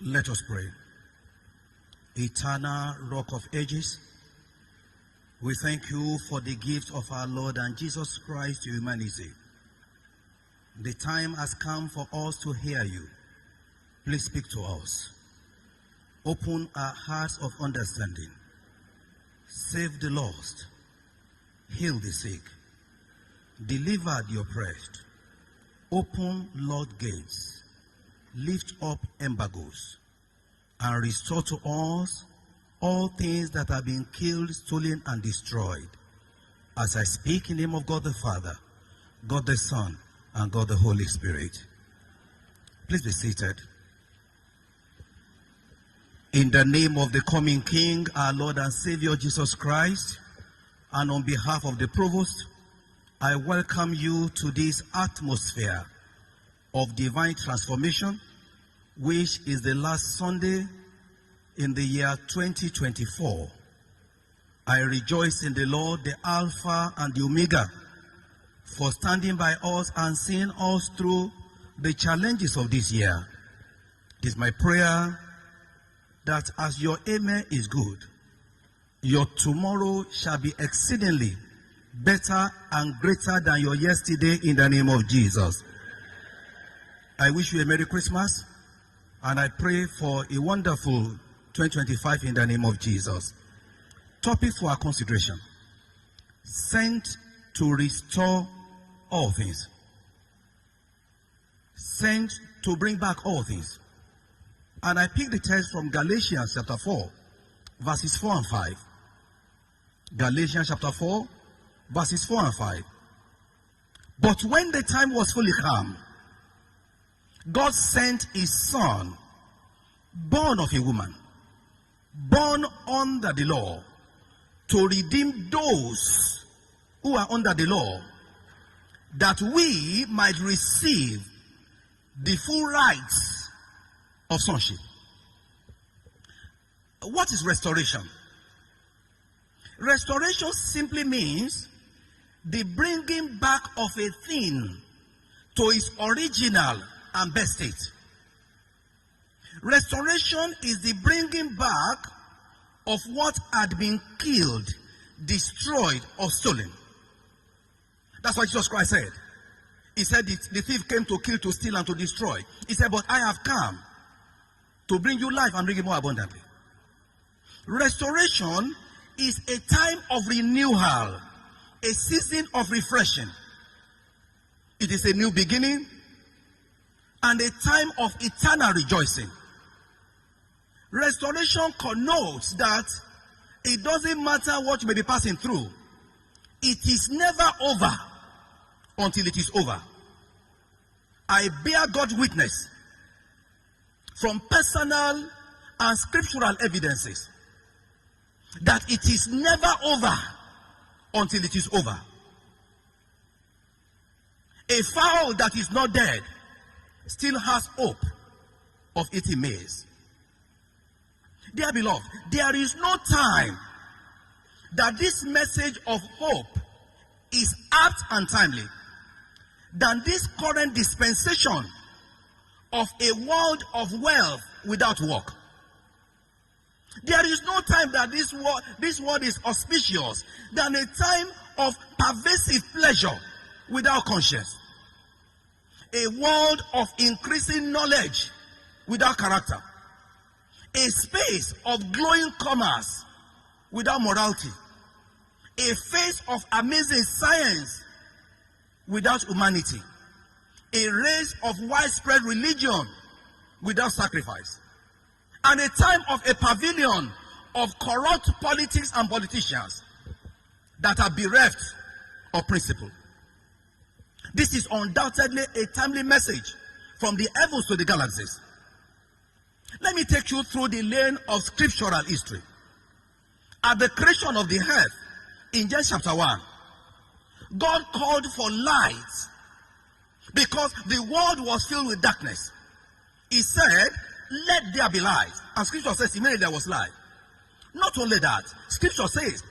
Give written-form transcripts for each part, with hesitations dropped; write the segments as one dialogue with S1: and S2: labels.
S1: Let us pray. Eternal Rock of Ages, we thank you for the gift of our Lord and Jesus Christ to humanity. The time has come for us to hear you. Please speak to us. Open our hearts of understanding. Save the lost. Heal the sick. Deliver the oppressed. Open floodgates. Lift up embargoes. And restore to us all things that have been killed, stolen, and destroyed. As I speak in the name of God the Father, God the Son, and God the Holy Spirit. Please be seated. In the name of the coming King, our Lord and Savior Jesus Christ, and on behalf of the Provost, I welcome you to this atmosphere of divine transformation, which is the last Sunday in the year 2024. I rejoice in the Lord, the Alpha and the Omega, for standing by us and seeing us through the challenges of this year. It is my prayer that as your amen is good, your tomorrow shall be exceedingly better and greater than your yesterday in the name of Jesus. I wish you a Merry Christmas, and I pray for a wonderful 2025 in the name of Jesus. Topic for our consideration: sent to restore all things. Sent to bring back all things. And I picked the text from Galatians chapter 4, verses 4 and 5. Galatians chapter 4, verses 4 and 5. But when the time was fully come, God sent his Son, born of a woman, born under the law, to redeem those who are under the law, that we might receive the full rights of sonship. What is restoration? Restoration simply means the bringing back of a thing to its original and best state. Restoration is the bringing back of what had been killed, destroyed, or stolen. That's what Jesus Christ said. He said the thief came to kill, to steal, and to destroy. He said, but I have come to bring you life and bring it more abundantly. Restoration is a time of renewal, a season of refreshing. It is a new beginning and a time of eternal rejoicing. Restoration connotes that it doesn't matter what you may be passing through. It is never over until it is over. I bear God's witness from personal and scriptural evidences that it is never over until it is over. A fowl that is not dead still has hope of eating maize. Dear beloved, there is no time that this message of hope is apt and timely than this current dispensation of a world of wealth without work. There is no time that this world is auspicious than a time of pervasive pleasure without conscience. A world of increasing knowledge without character. A space of glowing commerce without morality. A phase of amazing science without humanity. A race of widespread religion without sacrifice. And a time of a pavilion of corrupt politics and politicians that are bereft of principle. This is undoubtedly a timely message from the heavens to the galaxies. Let me take you through the lane of scriptural history. At the creation of the earth, in Genesis chapter 1, God called for light because the world was filled with darkness. He said, let there be light. And scripture says immediately there was light. Not only that, scripture says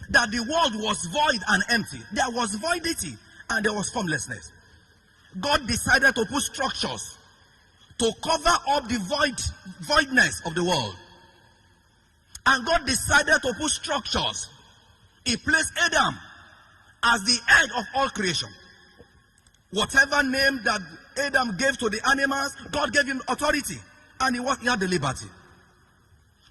S1: that the world was void and empty. There was voidity and there was formlessness. God decided to put structures to cover up the voidness of the world. And God decided to put structures. He placed Adam as the head of all creation. Whatever name that Adam gave to the animals, God gave him authority, and he had the liberty.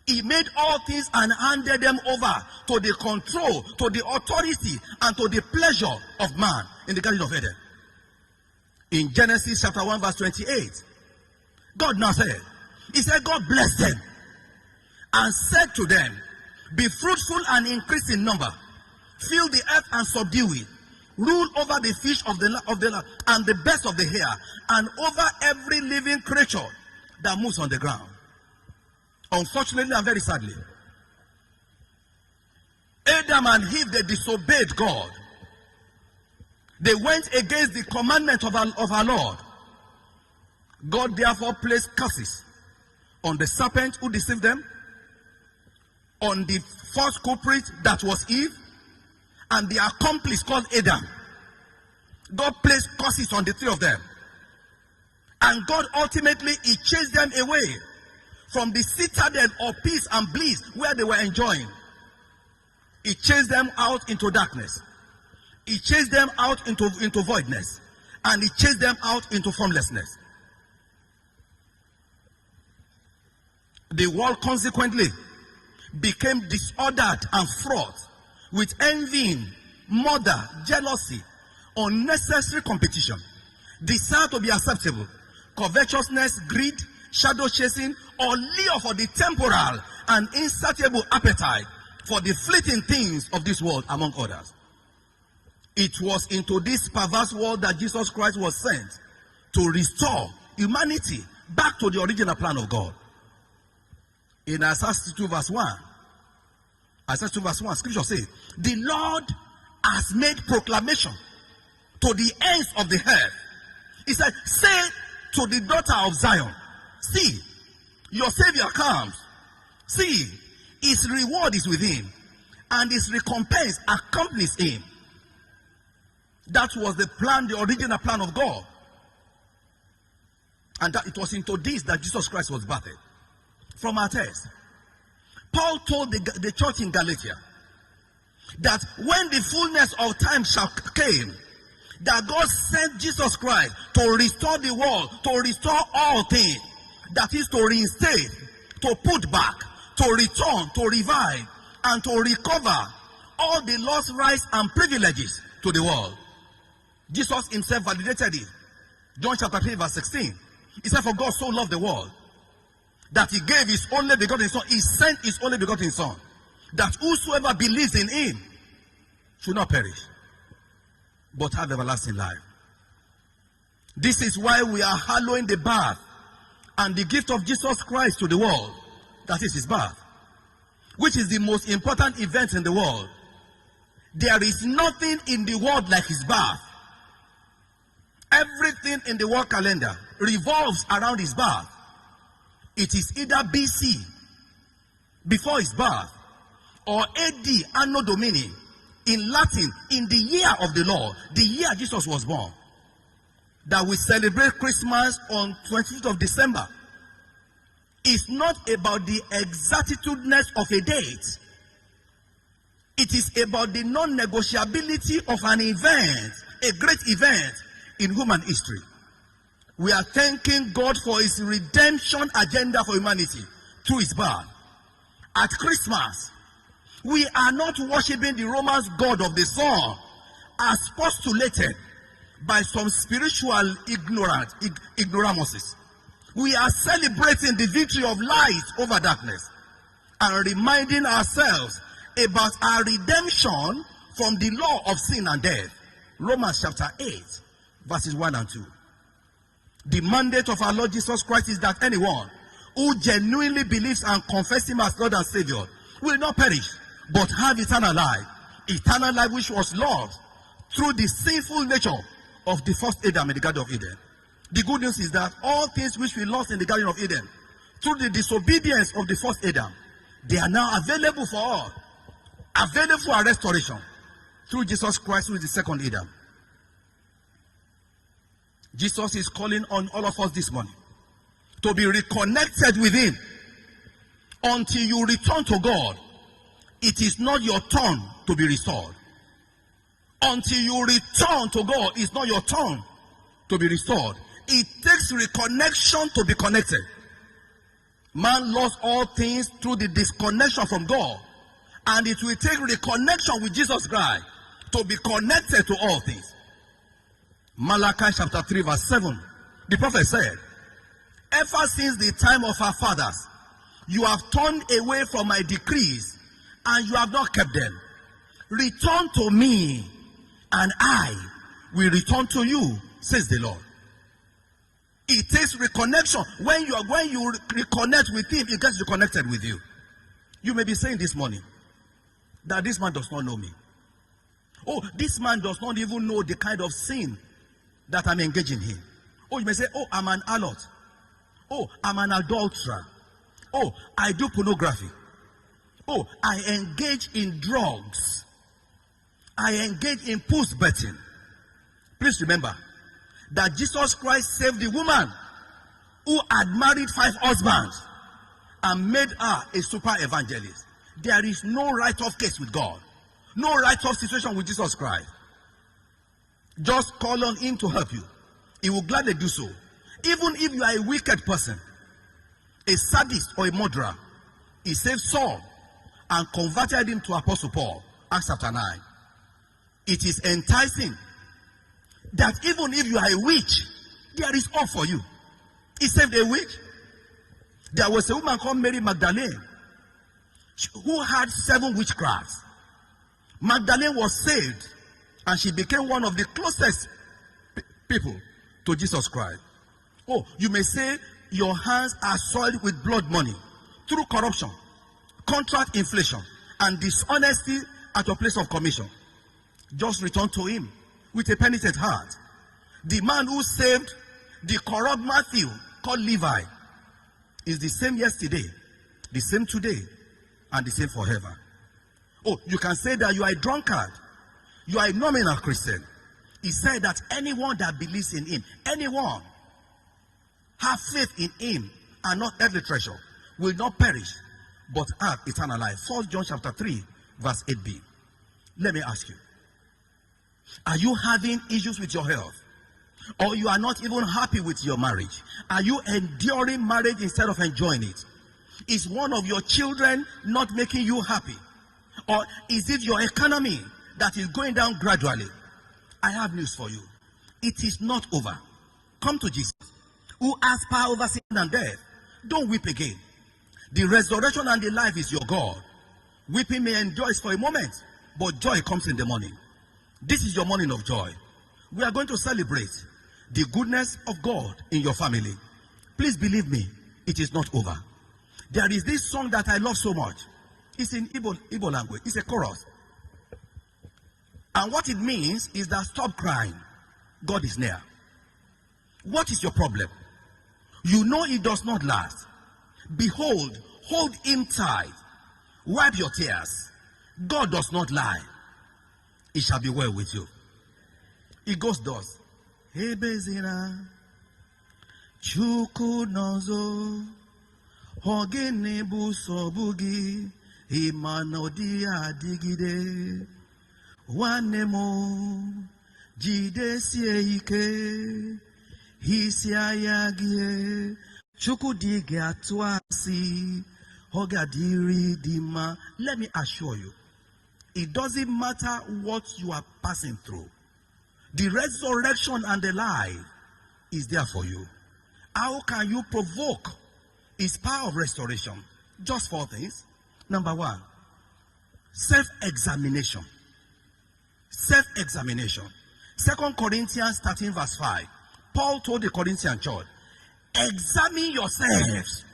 S1: He made all things and handed them over to the control, to the authority, and to the pleasure of man in the Garden of Eden. In Genesis chapter 1 verse 28, God now said, he said, God blessed them and said to them, be fruitful and increase in number, fill the earth and subdue it, rule over the fish of the land and the birds of the air, and over every living creature that moves on the ground. Unfortunately and very sadly, Adam and Eve, they disobeyed God. They went against the commandment of our Lord. God therefore placed curses on the serpent who deceived them, on the false culprit that was Eve, and the accomplice called Adam. God placed curses on the three of them. And God ultimately, he chased them away from the citadel of peace and bliss where they were enjoying. He chased them out into darkness. He chased them out into voidness. And he chased them out into formlessness. The world consequently became disordered and fraught with envy, murder, jealousy, unnecessary competition, desire to be acceptable, covetousness, greed, shadow chasing, or lure for the temporal and insatiable appetite for the fleeting things of this world, among others. It was into this perverse world that Jesus Christ was sent to restore humanity back to the original plan of God. In Isaiah 62 verse 1, scripture says, the Lord has made proclamation to the ends of the earth. He said, say to the daughter of Zion, see, your Savior comes. See, his reward is with him, and his recompense accompanies him. That was the plan, the original plan of God. And that it was into this that Jesus Christ was birthed. From our text, Paul told the church in Galatia that when the fullness of time came, that God sent Jesus Christ to restore the world, to restore all things. That is to reinstate, to put back, to return, to revive, and to recover all the lost rights and privileges to the world. Jesus himself validated it. John chapter 3 verse 16. He said, for God so loved the world that he gave his only begotten son. He sent his only begotten son, that whosoever believes in him should not perish, but have everlasting life. This is why we are hallowing the birth and the gift of Jesus Christ to the world. That is his birth, which is the most important event in the world. There is nothing in the world like his birth. Everything in the world calendar revolves around his birth. It is either BC, before his birth, or AD, Anno Domini, in Latin, in the year of the Lord, the year Jesus was born, that we celebrate Christmas on 25th of December. It's not about the exactitudeness of a date. It is about the non-negotiability of an event, a great event in human history. We are thanking God for his redemption agenda for humanity through his birth. At Christmas, we are not worshiping the Roman god of the sun as postulated by some spiritual ignoramuses. We are celebrating the victory of light over darkness and reminding ourselves about our redemption from the law of sin and death. Romans chapter 8, verses 1 and 2. The mandate of our Lord Jesus Christ is that anyone who genuinely believes and confesses him as Lord and Savior will not perish, but have eternal life. Eternal life which was lost through the sinful nature of the first Adam in the Garden of Eden. The good news is that all things which we lost in the Garden of Eden through the disobedience of the first Adam, they are now available for all, available for our restoration through Jesus Christ, who is the second Adam. Jesus is calling on all of us this morning to be reconnected with him. Until you return to God, it is not your turn to be restored. Until you return to God, it's not your turn to be restored. It takes reconnection to be connected. Man lost all things through the disconnection from God. And it will take reconnection with Jesus Christ to be connected to all things. Malachi chapter 3 verse 7. The prophet said, ever since the time of our fathers, you have turned away from my decrees, and you have not kept them. Return to me, and I will return to you, says the Lord. It takes reconnection. When you reconnect with him, he gets reconnected with you. You may be saying this morning that this man does not know me. Oh, this man does not even know the kind of sin that I'm engaging in. Oh, you may say, oh, I'm an harlot. Oh, I'm an adulterer. Oh, I do pornography. Oh, I engage in drugs. I engage in post-betting. Please remember that Jesus Christ saved the woman who had married 5 husbands and made her a super evangelist. There is no write-off case with God. No write-off situation with Jesus Christ. Just call on him to help you. He will gladly do so. Even if you are a wicked person, a sadist or a murderer, he saved Saul and converted him to Apostle Paul. Acts chapter 9. It is enticing that even if you are a witch, there is hope for you. He saved a witch. There was a woman called Mary Magdalene who had 7 witchcrafts. Magdalene was saved, and she became one of the closest people to Jesus Christ. Oh, you may say your hands are soiled with blood money through corruption, contract inflation, and dishonesty at your place of commission. Just return to him with a penitent heart. The man who saved the corrupt Matthew, called Levi, is the same yesterday, the same today, and the same forever. Oh, you can say that you are a drunkard, you are a nominal Christian. He said that anyone that believes in him, anyone have faith in him and not earthly treasure, will not perish but have eternal life. 1 John chapter 3 verse 8b. Let me ask you, are you having issues with your health? Or you are not even happy with your marriage? Are you enduring marriage instead of enjoying it? Is one of your children not making you happy? Or is it your economy that is going down gradually? I have news for you. It is not over. Come to Jesus, who has power over sin and death. Don't weep again. The resurrection and the life is your God. Weeping may endure for a moment, but joy comes in the morning. This is your morning of joy. We are going to celebrate the goodness of God in your family. Please believe me, it is not over. There is this song that I love so much. It's in Igbo language. It's a chorus. And what it means is that stop crying. God is near. What is your problem? You know it does not last. Behold, hold him tight. Wipe your tears. God does not lie. It shall be well with you. It goes thus. Ebezina Chuku nozo Hogene busobugi Imanodi adigide Wanemo Jide sieke Hisiayagie Chuku dige atwasi Hogadiri dima. Let me assure you, it doesn't matter what you are passing through. The resurrection and the life is there for you. How can you provoke his power of restoration? Just 4 things. Number 1, self-examination. Self-examination. 2 Corinthians 13 verse 5. Paul told the Corinthian church, examine yourselves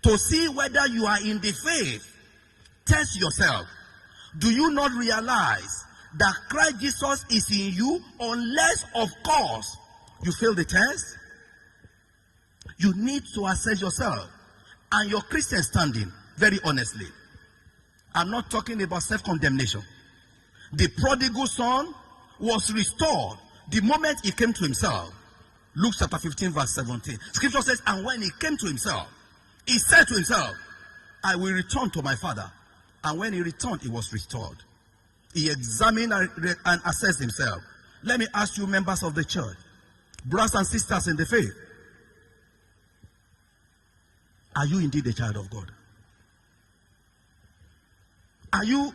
S1: to see whether you are in the faith. Test yourself. Do you not realize that Christ Jesus is in you, unless of course you fail the test? You need to assess yourself and your Christian standing very honestly. I'm not talking about self-condemnation. The prodigal son was restored the moment he came to himself. Luke chapter 15 verse 17. Scripture says, and when he came to himself, he said to himself, I will return to my father. And when he returned, he was restored. He examined and assessed himself. Let me ask you, members of the church, brothers and sisters in the faith, are you indeed a child of God? Are you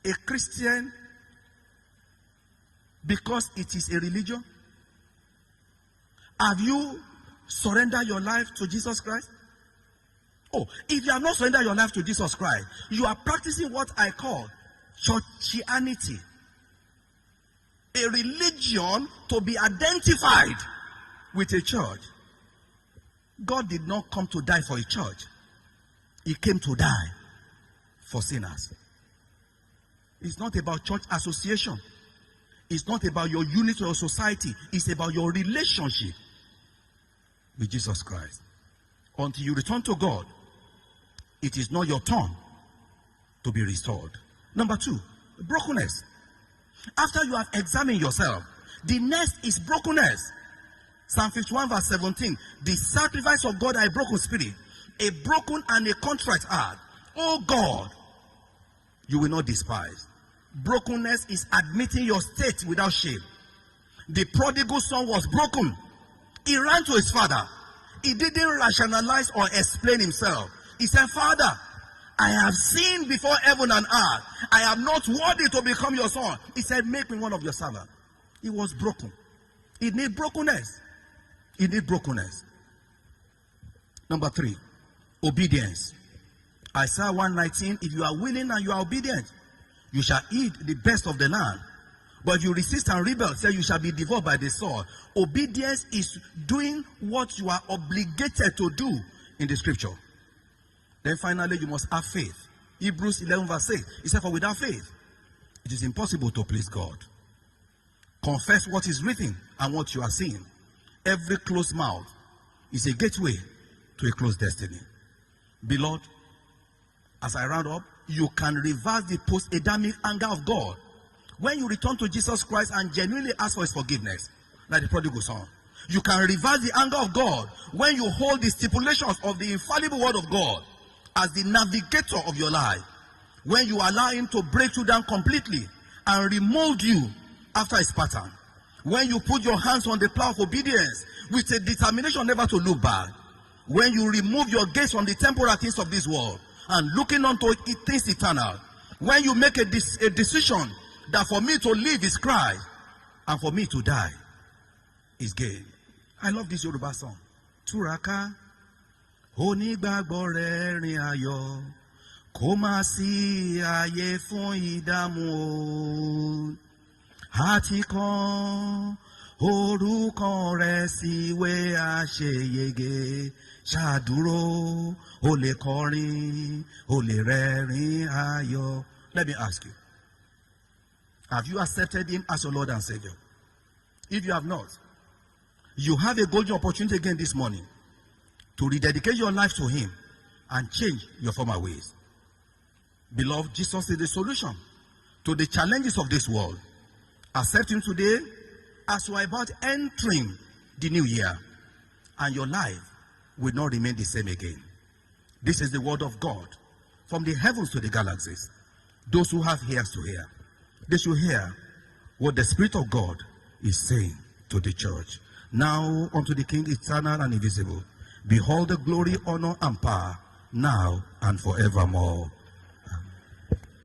S1: a Christian because it is a religion? Have you surrendered your life to Jesus Christ? Oh, if you have not surrendered your life to Jesus Christ, you are practicing what I call churchianity. A religion to be identified with a church. God did not come to die for a church. He came to die for sinners. It's not about church association. It's not about your unity or society. It's about your relationship with Jesus Christ. Until you return to God, it is not your turn to be restored. Number 2, brokenness. After you have examined yourself, the next is brokenness. Psalm 51 verse 17. The sacrifice of God are a broken spirit, a broken and a contrite heart. Oh God, you will not despise. Brokenness is admitting your state without shame. The prodigal son was broken. He ran to his father. He didn't rationalize or explain himself. He said, Father, I have sinned before heaven and earth. I am not worthy to become your son. He said, make me one of your servants. He was broken. He needs brokenness. He needs brokenness. Number 3, obedience. Isaiah 1:19, if you are willing and you are obedient, you shall eat the best of the land. But if you resist and rebel, say you shall be devoured by the sword. Obedience is doing what you are obligated to do in the scripture. Then finally, you must have faith. Hebrews 11 verse 8. He said, for without faith, it is impossible to please God. Confess what is written and what you are seeing. Every closed mouth is a gateway to a closed destiny. Beloved, as I round up, you can reverse the post-Adamic anger of God when you return to Jesus Christ and genuinely ask for his forgiveness, like the prodigal son. You can reverse the anger of God when you hold the stipulations of the infallible word of God as the navigator of your life. When you allow him to break you down completely and remold you after his pattern. When you put your hands on the plow of obedience with a determination never to look back. When you remove your gaze from the temporal things of this world and looking unto things eternal. When you make a decision that for me to live is Christ and for me to die is gain. I love this Yoruba song. Túraká, onígbàgbọ́ rẹ̀ rìn ayọ̀, kò má sí ààyè fún ìdààmú o. Àti kan orúkọ rẹ̀ síwé àṣeyege, ṣàdúró, o lè kọrin, o lè rẹ́rìn ayọ̀. Let me ask you, have you accepted him as your Lord and Savior? If you have not, you have a golden opportunity again this morning to rededicate your life to him and change your former ways. Beloved, Jesus is the solution to the challenges of this world. Accept him today as you are about entering the new year, and your life will not remain the same again. This is the word of God from the heavens to the galaxies. Those who have ears to hear, they should hear what the Spirit of God is saying to the church. Now unto the King eternal and invisible, behold the glory, honor, and power, now and forevermore.